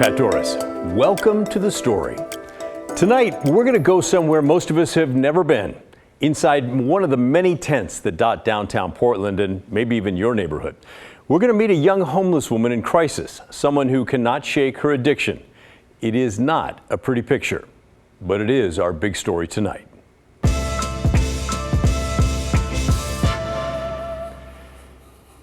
Pat Doris. Welcome to The Story. Tonight, we're going to go somewhere most of us have never been, inside one of the many tents that dot downtown Portland and maybe even your neighborhood. We're going to meet a young homeless woman in crisis, someone who cannot shake her addiction. It is not a pretty picture, but it is our big story tonight.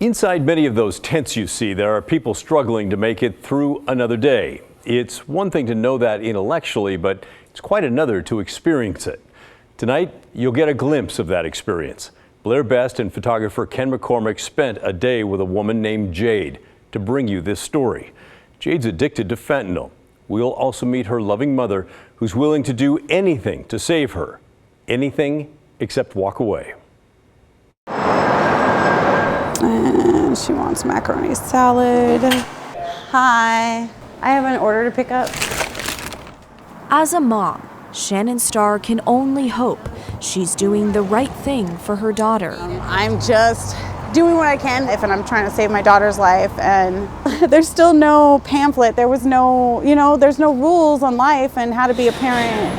Inside many of those tents you see, there are people struggling to make it through another day. It's one thing to know that intellectually, but it's quite another to experience it. Tonight, you'll get a glimpse of that experience. Blair Best and photographer Ken McCormick spent a day with a woman named Jade to bring you this story. Jade's addicted to fentanyl. We'll also meet her loving mother, who's willing to do anything to save her. Anything except walk away. And she wants macaroni salad. Hi, I have an order to pick up. As a mom, Shannon Starr can only hope she's doing the right thing for her daughter. I'm just doing what I can and I'm trying to save my daughter's life, and there's still no pamphlet. There was no, there's no rules on life and how to be a parent.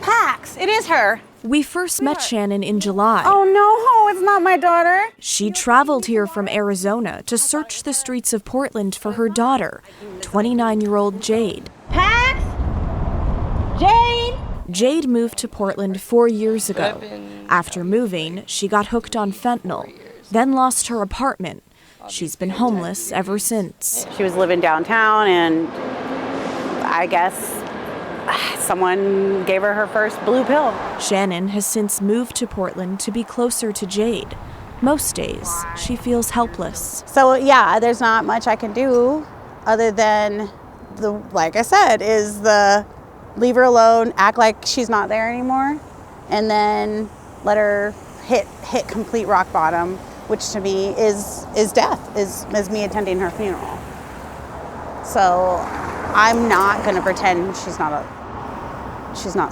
Pax, it is her. We first met Shannon in July. Oh no, it's not my daughter. She traveled here from Arizona to search the streets of Portland for her daughter, 29-year-old Jade. Pax? Jade? Jade moved to Portland 4 years ago. After moving, she got hooked on fentanyl, then lost her apartment. She's been homeless ever since. She was living downtown, and I guess someone gave her first blue pill. Shannon has since moved to Portland to be closer to Jade. Most days, she feels helpless. So yeah, there's not much I can do other than, like I said, is the leave her alone, act like she's not there anymore, and then let her hit complete rock bottom, which to me is death, is me attending her funeral. So I'm not gonna pretend she's not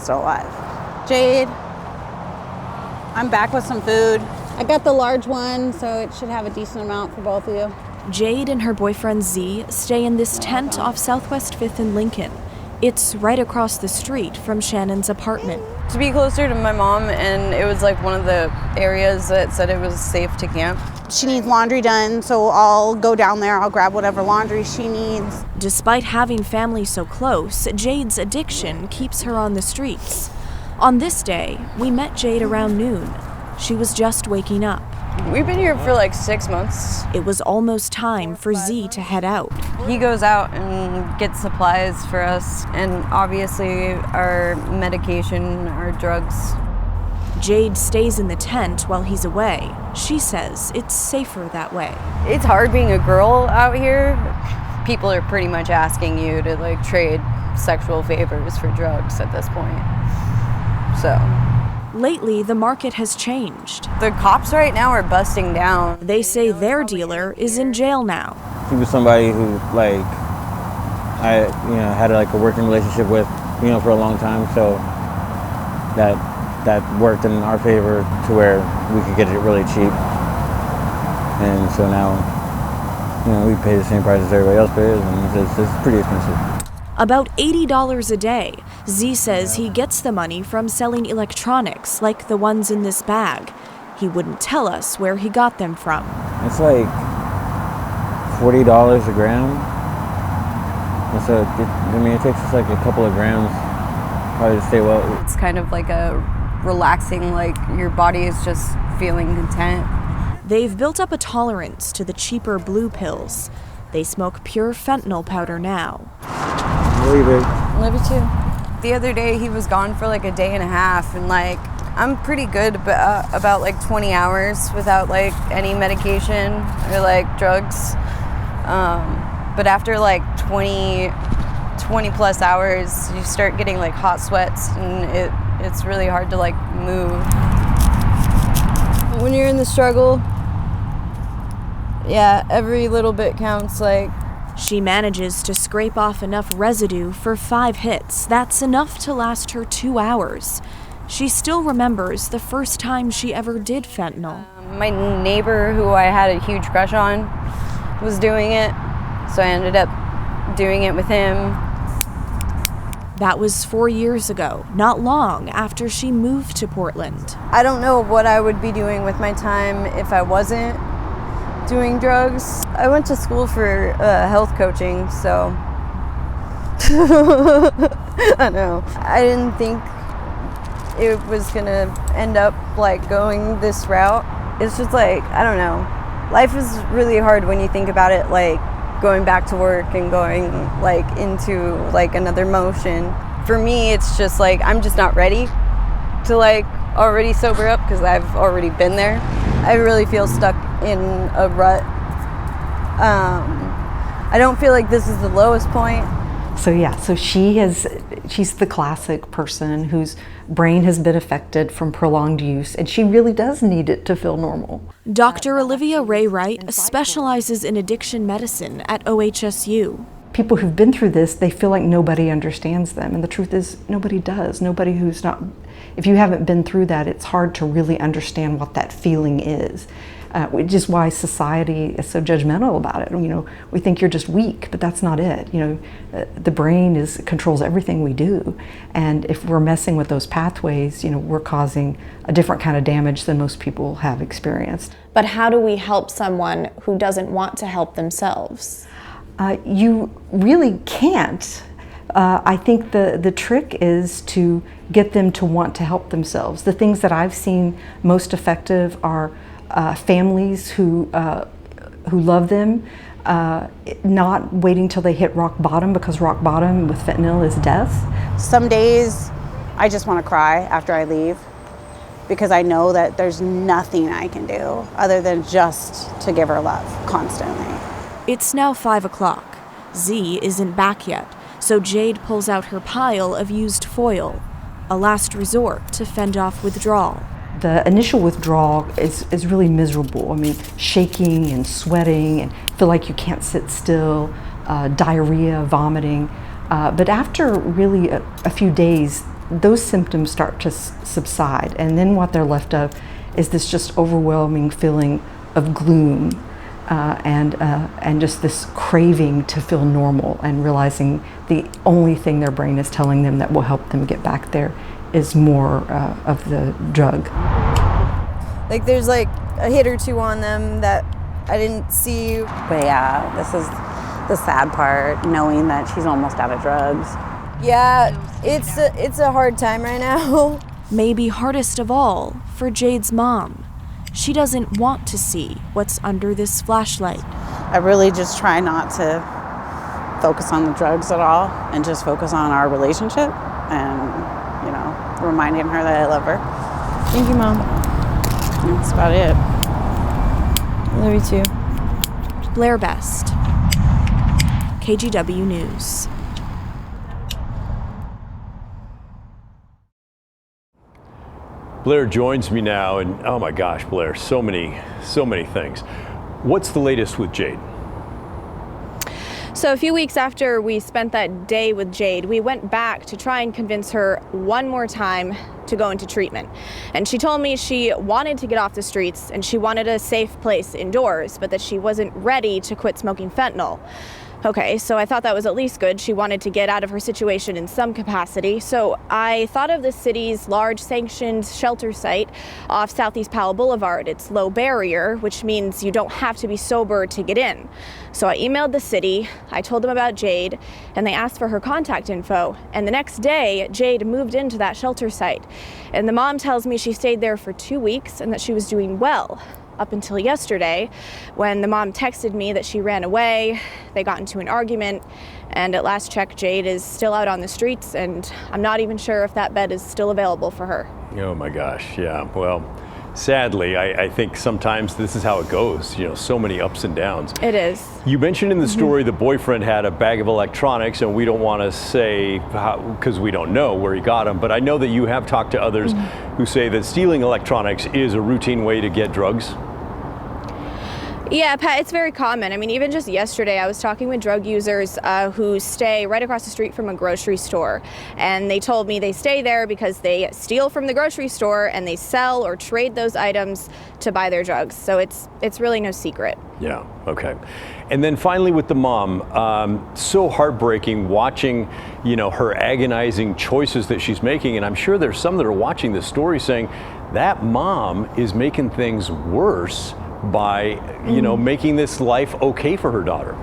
still alive. Jade, I'm back with some food. I got the large one, so it should have a decent amount for both of you. Jade and her boyfriend Z stay in this tent off Southwest 5th and Lincoln. It's right across the street from Shannon's apartment. To be closer to my mom, and it was like one of the areas that said it was safe to camp. She needs laundry done, so I'll go down there, I'll grab whatever laundry she needs. Despite having family so close, Jade's addiction keeps her on the streets. On this day, we met Jade around noon. She was just waking up. We've been here for like 6 months. It was almost time for Z to head out. He goes out and gets supplies for us, and obviously our medication, our drugs. Jade stays in the tent while he's away. She says it's safer that way. It's hard being a girl out here. People are pretty much asking you to like trade sexual favors for drugs at this point. So. Lately, the market has changed. The cops right now are busting down. They say their dealer is in jail now. He was somebody who, I had a working relationship with, for a long time. So that worked in our favor to where we could get it really cheap. And so now, we pay the same price as everybody else pays, and it's pretty expensive. About $80 a day. Z says he gets the money from selling electronics like the ones in this bag. He wouldn't tell us where he got them from. It's like $40 a gram. And so, it takes us like a couple of grams probably to stay well. It's kind of like a relaxing, like your body is just feeling content. They've built up a tolerance to the cheaper blue pills. They smoke pure fentanyl powder now. Love you too. The other day he was gone for like a day and a half, and I'm pretty good about 20 hours without any medication or drugs. But after 20 plus hours, you start getting hot sweats, and it's really hard to move. When you're in the struggle, yeah, every little bit counts. She manages to scrape off enough residue for 5 hits. That's enough to last her 2 hours. She still remembers the first time she ever did fentanyl. My neighbor, who I had a huge crush on, was doing it, so I ended up doing it with him. That was 4 years ago, not long after she moved to Portland. I don't know what I would be doing with my time if I wasn't doing drugs. I went to school for health coaching, so I know. I didn't think it was gonna end up like going this route. It's just like, I don't know. Life is really hard when you think about it, like going back to work and going like into like another motion. For me, it's just like, I'm just not ready to like already sober up because I've already been there. I really feel stuck in a rut. I don't feel like this is the lowest point. So yeah, so she's the classic person whose brain has been affected from prolonged use, and she really does need it to feel normal. Dr. Olivia Ray Wright specializes in addiction medicine at OHSU. People who've been through this, they feel like nobody understands them, and the truth is nobody does. Nobody who's not, if you haven't been through that, it's hard to really understand what that feeling is. Which is why society is so judgmental about it. You know, we think you're just weak, but that's not it. You know, the brain controls everything we do, and if we're messing with those pathways, you know, we're causing a different kind of damage than most people have experienced. But how do we help someone who doesn't want to help themselves? You really can't. I think the trick is to get them to want to help themselves. The things that I've seen most effective are families who love them, not waiting till they hit rock bottom, because rock bottom with fentanyl is death. Some days I just want to cry after I leave because I know that there's nothing I can do other than just to give her love constantly. It's now 5 o'clock. Z isn't back yet, so Jade pulls out her pile of used foil, a last resort to fend off withdrawal. The initial withdrawal is really miserable. I mean, shaking and sweating and feel like you can't sit still, diarrhea, vomiting. But after really a few days, those symptoms start to subside. And then what they're left of is this just overwhelming feeling of gloom and just this craving to feel normal, and realizing the only thing their brain is telling them that will help them get back there is more of the drug. Like there's like a hit or two on them that I didn't see. But yeah, this is the sad part, knowing that she's almost out of drugs. Yeah, it's a hard time right now. Maybe hardest of all for Jade's mom. She doesn't want to see what's under this flashlight. I really just try not to focus on the drugs at all and just focus on our relationship and, you know, reminding her that I love her. Thank you, Mom. That's about it. I love you too. Blair Best, KGW News. Blair joins me now, and oh my gosh, Blair, so many things. What's the latest with Jade? So a few weeks after we spent that day with Jade, we went back to try and convince her one more time to go into treatment. And she told me she wanted to get off the streets and she wanted a safe place indoors, but that she wasn't ready to quit smoking fentanyl. Okay, so I thought that was at least good. She wanted to get out of her situation in some capacity. So I thought of the city's large sanctioned shelter site off Southeast Powell Boulevard. It's low barrier, which means you don't have to be sober to get in. So I emailed the city, I told them about Jade, and they asked for her contact info. And the next day, Jade moved into that shelter site. And the mom tells me she stayed there for 2 weeks and that she was doing well. Up until yesterday, when the mom texted me that she ran away, they got into an argument, and at last check, Jade is still out on the streets, and I'm not even sure if that bed is still available for her. Oh my gosh, yeah. Well, sadly, I think sometimes this is how it goes. You know, so many ups and downs. It is. You mentioned in the story the boyfriend had a bag of electronics, and we don't want to say because we don't know where he got them, but I know that you have talked to others who say that stealing electronics is a routine way to get drugs. Yeah, Pat, it's very common. I mean, even just yesterday, I was talking with drug users who stay right across the street from a grocery store. And they told me they stay there because they steal from the grocery store and they sell or trade those items to buy their drugs. So it's really no secret. Yeah, okay. And then finally with the mom, so heartbreaking watching, her agonizing choices that she's making. And I'm sure there's some that are watching this story saying that mom is making things worse by, making this life okay for her daughter.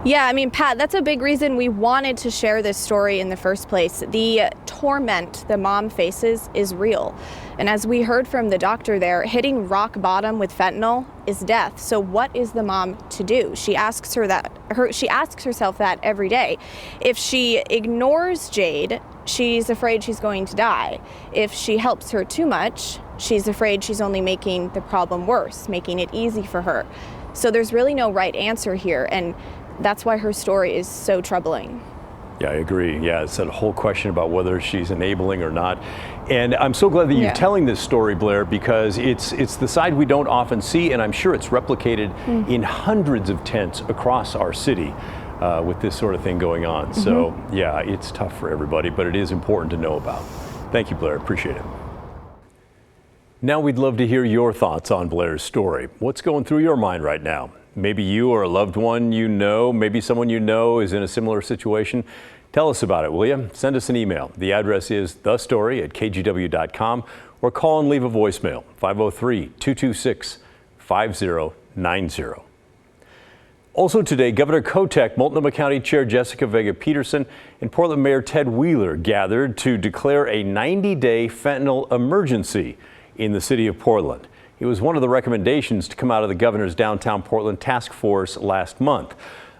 Yeah, I mean, Pat, that's a big reason we wanted to share this story in the first place. The torment the mom faces is real. And as we heard from the doctor there, hitting rock bottom with fentanyl is death. So what is the mom to do? She asks herself that every day. If she ignores Jade, she's afraid she's going to die. If she helps her too much, she's afraid she's only making the problem worse, making it easy for her. So there's really no right answer here, and that's why her story is so troubling. Yeah, I agree. Yeah, it's that whole question about whether she's enabling or not. And I'm so glad that you're telling this story, Blair, because it's the side we don't often see, and I'm sure it's replicated in hundreds of tents across our city with this sort of thing going on. So yeah, it's tough for everybody, but it is important to know about. Thank you, Blair. Appreciate it. Now we'd love to hear your thoughts on Blair's story. What's going through your mind right now? Maybe you or a loved one maybe someone is in a similar situation. Tell us about it, will you? Send us an email. The address is thestory@kgw.com or call and leave a voicemail, 503-226-5090. Also today, Governor Kotek, Multnomah County Chair Jessica Vega Peterson, and Portland Mayor Ted Wheeler gathered to declare a 90-day fentanyl emergency in the city of Portland. It was one of the recommendations to come out of the governor's downtown Portland task force last month.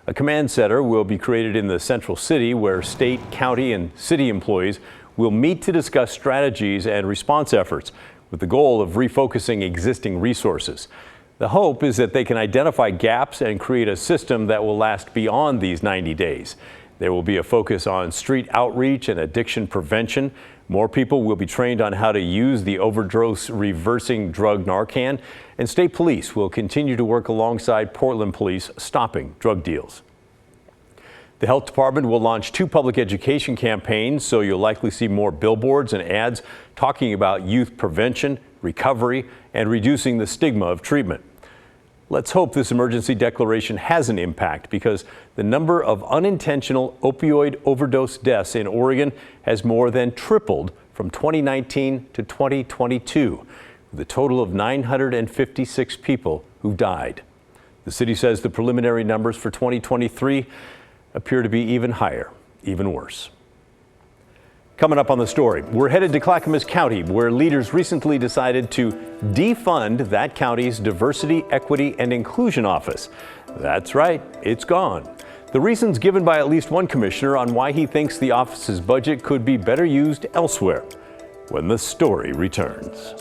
A command center will be created in the central city where state, county, and city employees will meet to discuss strategies and response efforts with the goal of refocusing existing resources. The hope is that they can identify gaps and create a system that will last beyond these 90 days. There will be a focus on street outreach and addiction prevention. More people will be trained on how to use the overdose reversing drug Narcan, and state police will continue to work alongside Portland police stopping drug deals. The health department will launch 2 public education campaigns, so you'll likely see more billboards and ads talking about youth prevention, recovery, and reducing the stigma of treatment. Let's hope this emergency declaration has an impact, because the number of unintentional opioid overdose deaths in Oregon has more than tripled from 2019 to 2022, with a total of 956 people who died. The city says the preliminary numbers for 2023 appear to be even higher, even worse. Coming up on the story, we're headed to Clackamas County, where leaders recently decided to defund that county's Diversity, Equity, and Inclusion Office. That's right, it's gone. The reasons given by at least one commissioner on why he thinks the office's budget could be better used elsewhere, when the story returns.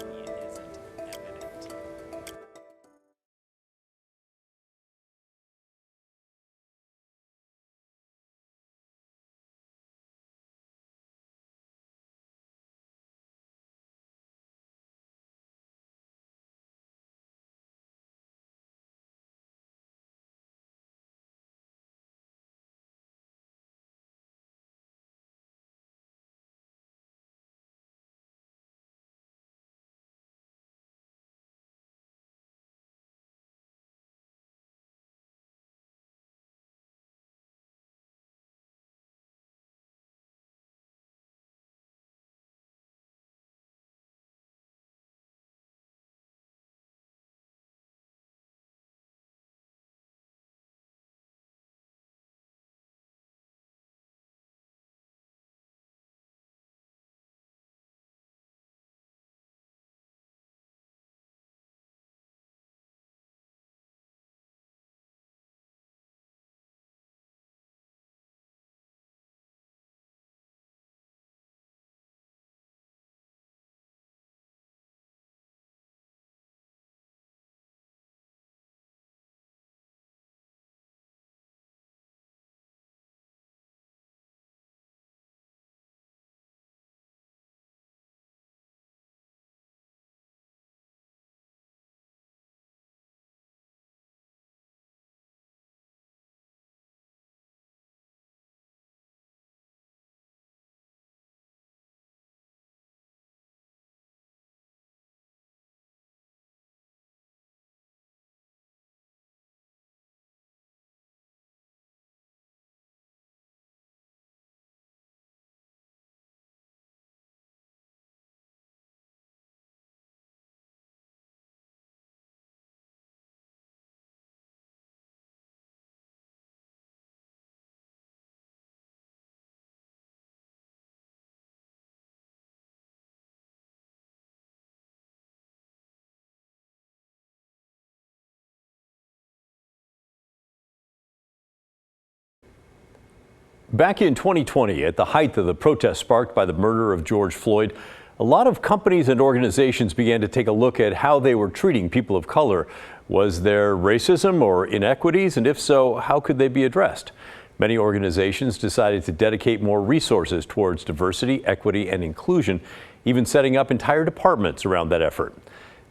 Back in 2020, at the height of the protest sparked by the murder of George Floyd, a lot of companies and organizations began to take a look at how they were treating people of color. Was there racism or inequities? And if so, how could they be addressed? Many organizations decided to dedicate more resources towards diversity, equity, and inclusion, even setting up entire departments around that effort.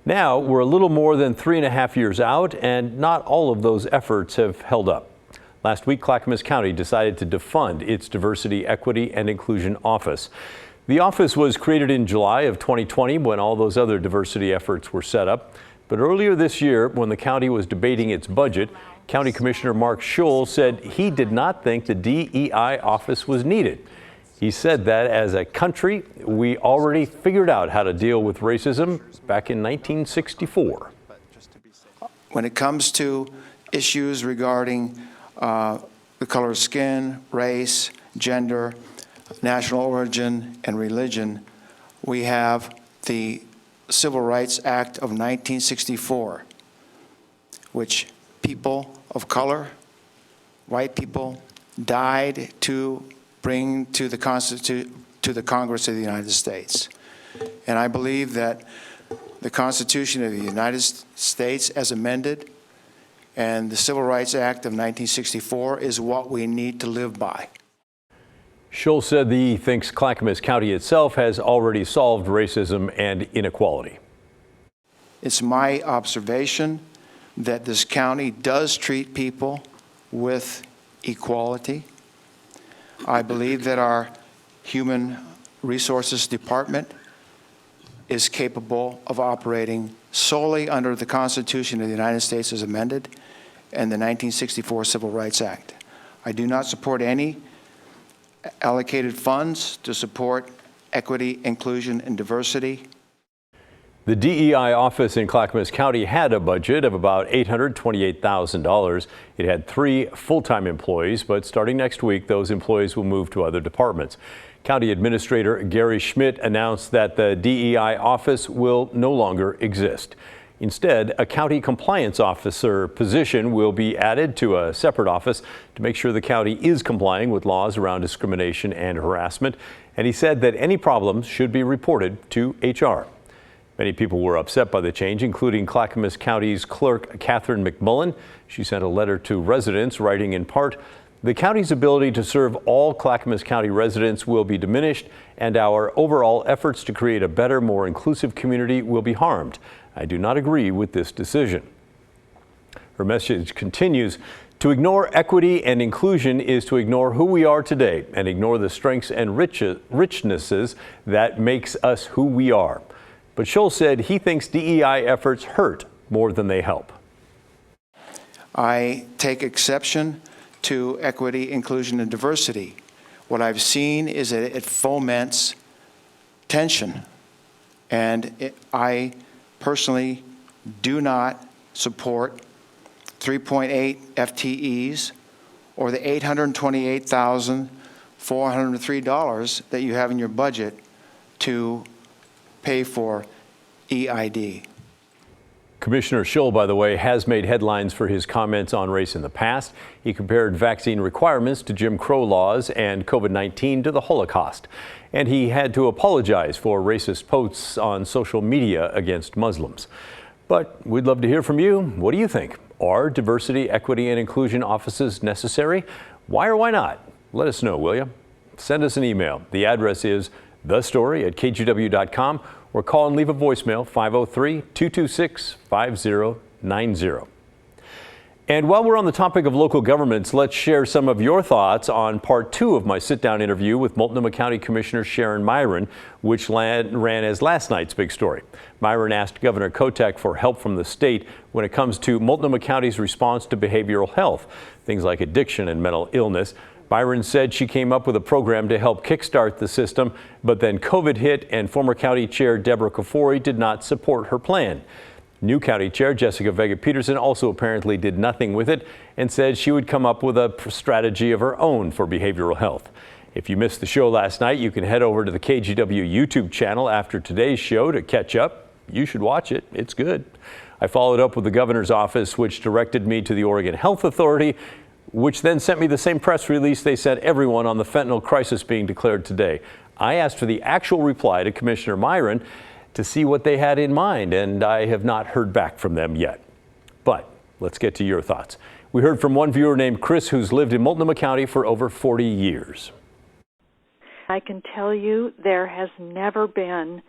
Now, we're a little more than 3.5 years out, and not all of those efforts have held up. Last week, Clackamas County decided to defund its Diversity, Equity, and Inclusion Office. The office was created in July of 2020 when all those other diversity efforts were set up. But earlier this year, when the county was debating its budget, County Commissioner Mark Scholl said he did not think the DEI office was needed. He said that as a country, we already figured out how to deal with racism back in 1964. When it comes to issues regarding the color of skin, race, gender, national origin, and religion, we have the Civil Rights Act of 1964, which people of color, white people, died to bring to the Congress of the United States. And I believe that the Constitution of the United States as amended and the Civil Rights Act of 1964 is what we need to live by. Scholl said he thinks Clackamas County itself has already solved racism and inequality. It's my observation that this county does treat people with equality. I believe that our Human Resources Department is capable of operating solely under the Constitution of the United States as amended and the 1964 Civil Rights Act. I do not support any allocated funds to support equity, inclusion, and diversity. The DEI office in Clackamas County had a budget of about $828,000. It had 3 full-time employees, but starting next week, those employees will move to other departments. County Administrator Gary Schmidt announced that the DEI office will no longer exist. Instead, a county compliance officer position will be added to a separate office to make sure the county is complying with laws around discrimination and harassment. And he said that any problems should be reported to HR. Many people were upset by the change, including Clackamas County's clerk, Catherine McMullen. She sent a letter to residents, writing in part, "The county's ability to serve all Clackamas County residents will be diminished, and our overall efforts to create a better, more inclusive community will be harmed. I do not agree with this decision." Her message continues, "To ignore equity and inclusion is to ignore who we are today and ignore the strengths and richnesses that makes us who we are." But Scholl said he thinks DEI efforts hurt more than they help. I take exception to equity, inclusion, and diversity. What I've seen is that it foments tension. And I personally do not support 3.8 FTEs or the $828,403 that you have in your budget to pay for EID. Commissioner Scholl, by the way, has made headlines for his comments on race in the past. He compared vaccine requirements to Jim Crow laws and COVID-19 to the Holocaust. And he had to apologize for racist posts on social media against Muslims. But we'd love to hear from you. What do you think? Are diversity, equity, and inclusion offices necessary? Why or why not? Let us know, will you? Send us an email. The address is thestory@kgw.com or call and leave a voicemail 503-226-5090. And while we're on the topic of local governments, let's share some of your thoughts on part 2 of my sit-down interview with Multnomah County Commissioner Sharon Myron, which ran as last night's big story. Myron asked Governor Kotek for help from the state when it comes to Multnomah County's response to behavioral health, things like addiction and mental illness. Myron said she came up with a program to help kickstart the system, but then COVID hit and former county chair Deborah Kafori did not support her plan. New county chair Jessica Vega-Peterson also apparently did nothing with it and said she would come up with a strategy of her own for behavioral health. If you missed the show last night, you can head over to the KGW YouTube channel after today's show to catch up. You should watch it. It's good. I followed up with the governor's office, which directed me to the Oregon Health Authority, which then sent me the same press release they sent everyone on the fentanyl crisis being declared today. I asked for the actual reply to Commissioner Myron to see what they had in mind, and I have not heard back from them yet. But let's get to your thoughts. We heard from one viewer named Chris, who's lived in Multnomah County for over 40 years. I can tell you there has never been,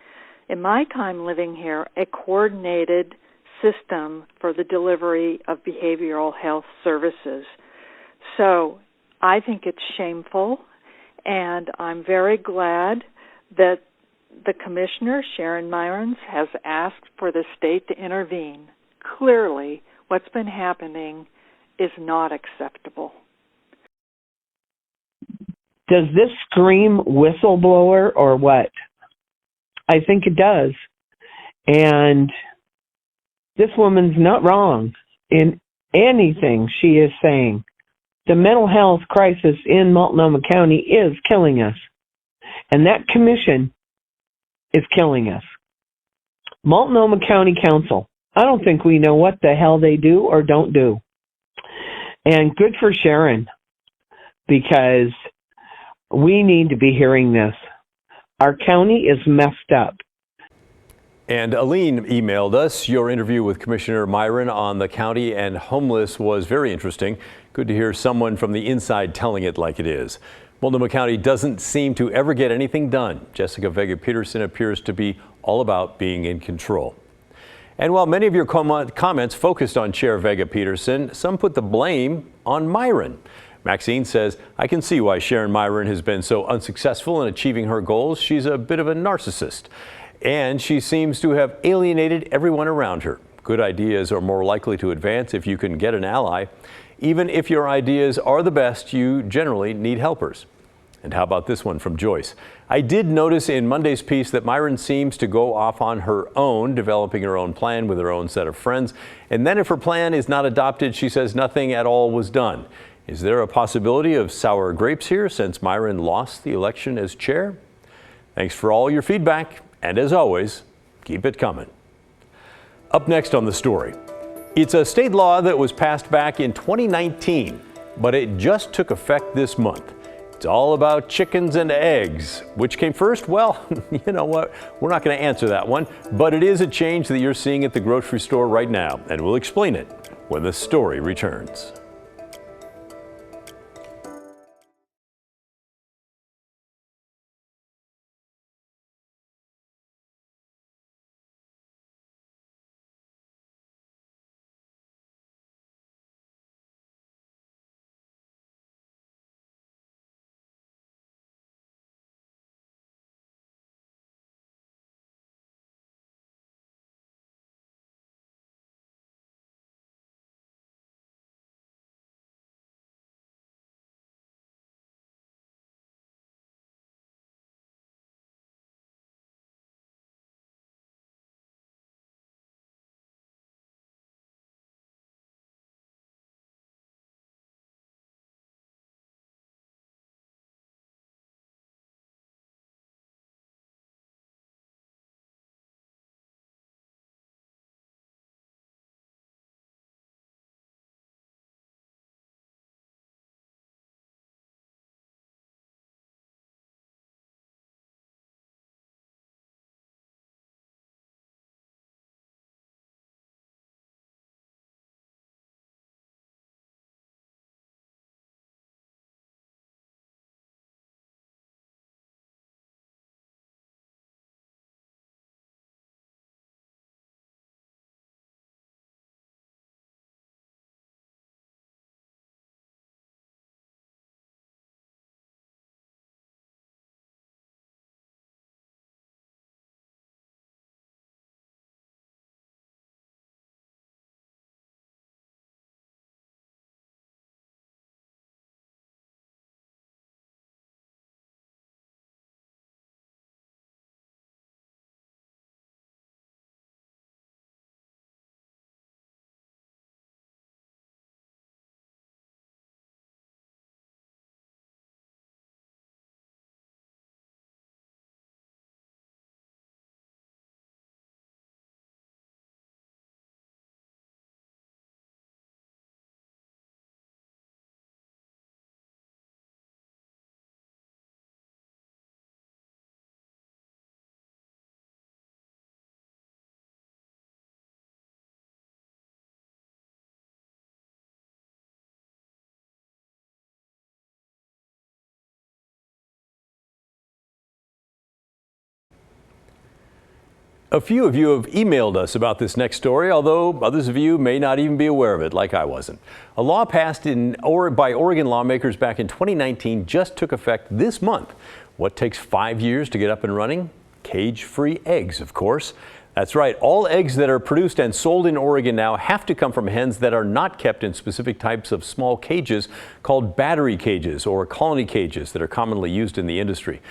in my time living here, a coordinated system for the delivery of behavioral health services. So I think it's shameful, and I'm very glad that the Commissioner, Sharon Myrons, has asked for the state to intervene. Clearly, what's been happening is not acceptable. Does this scream whistleblower or what? I think it does. And this woman's not wrong in anything she is saying. The mental health crisis in Multnomah County is killing us. And that commission is killing us. Multnomah County Council, I don't think we know what the hell they do or don't do. And good for Sharon, because we need to be hearing this. Our county is messed up. And Aline emailed us. Your interview with Commissioner Myron on the county and homeless was very interesting. Good to hear someone from the inside telling it like it is. Multnomah County doesn't seem to ever get anything done. Jessica Vega-Peterson appears to be all about being in control. And while many of your comments focused on Chair Vega-Peterson, some put the blame on Myron. Maxine says, I can see why Sharon Myron has been so unsuccessful in achieving her goals. She's a bit of a narcissist, and she seems to have alienated everyone around her. Good ideas are more likely to advance if you can get an ally. Even if your ideas are the best, you generally need helpers. And how about this one from Joyce? I did notice in Monday's piece that Myron seems to go off on her own, developing her own plan with her own set of friends. And then if her plan is not adopted, she says nothing at all was done. Is there a possibility of sour grapes here since Myron lost the election as chair? Thanks for all your feedback. And as always, keep it coming. Up next on the story, it's a state law that was passed back in 2019, but it just took effect this month. It's all about chickens and eggs. Which came first? Well, you know what? We're not going to answer that one, but it is a change that you're seeing at the grocery store right now, and we'll explain it when the story returns. A few of you have emailed us about this next story, although others of you may not even be aware of it, like I wasn't. A law passed by Oregon lawmakers back in 2019 just took effect this month. What takes 5 years to get up and running? Cage-free eggs, of course. That's right. All eggs that are produced and sold in Oregon now have to come from hens that are not kept in specific types of small cages called battery cages or colony cages that are commonly used in the industry.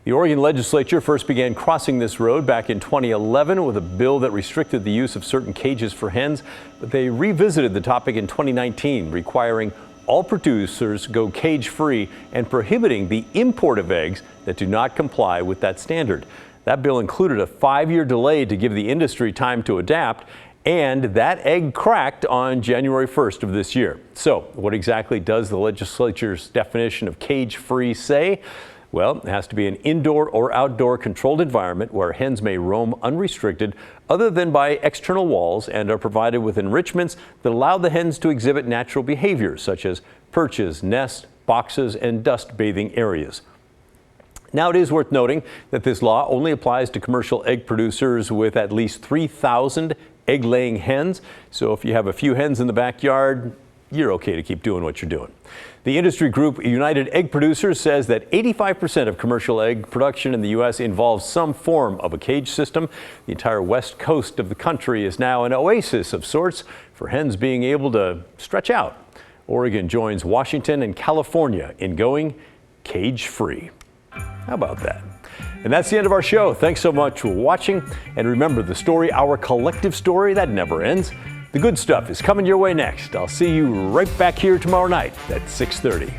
The Oregon legislature first began crossing this road back in 2011 with a bill that restricted the use of certain cages for hens, but they revisited the topic in 2019, requiring all producers go cage-free and prohibiting the import of eggs that do not comply with that standard. That bill included a 5-year delay to give the industry time to adapt, and that egg cracked on January 1st of this year. So what exactly does the legislature's definition of cage-free say? Well, it has to be an indoor or outdoor controlled environment where hens may roam unrestricted other than by external walls and are provided with enrichments that allow the hens to exhibit natural behaviors such as perches, nests, boxes, and dust bathing areas. Now, it is worth noting that this law only applies to commercial egg producers with at least 3,000 egg-laying hens. So if you have a few hens in the backyard, you're okay to keep doing what you're doing. The industry group United Egg Producers says that 85% of commercial egg production in the U.S. involves some form of a cage system. The entire west coast of the country is now an oasis of sorts for hens being able to stretch out. Oregon joins Washington and California in going cage-free. How about that? And that's the end of our show. Thanks so much for watching. And remember, the story, our collective story, that never ends. The good stuff is coming your way next. I'll see you right back here tomorrow night at 6:30.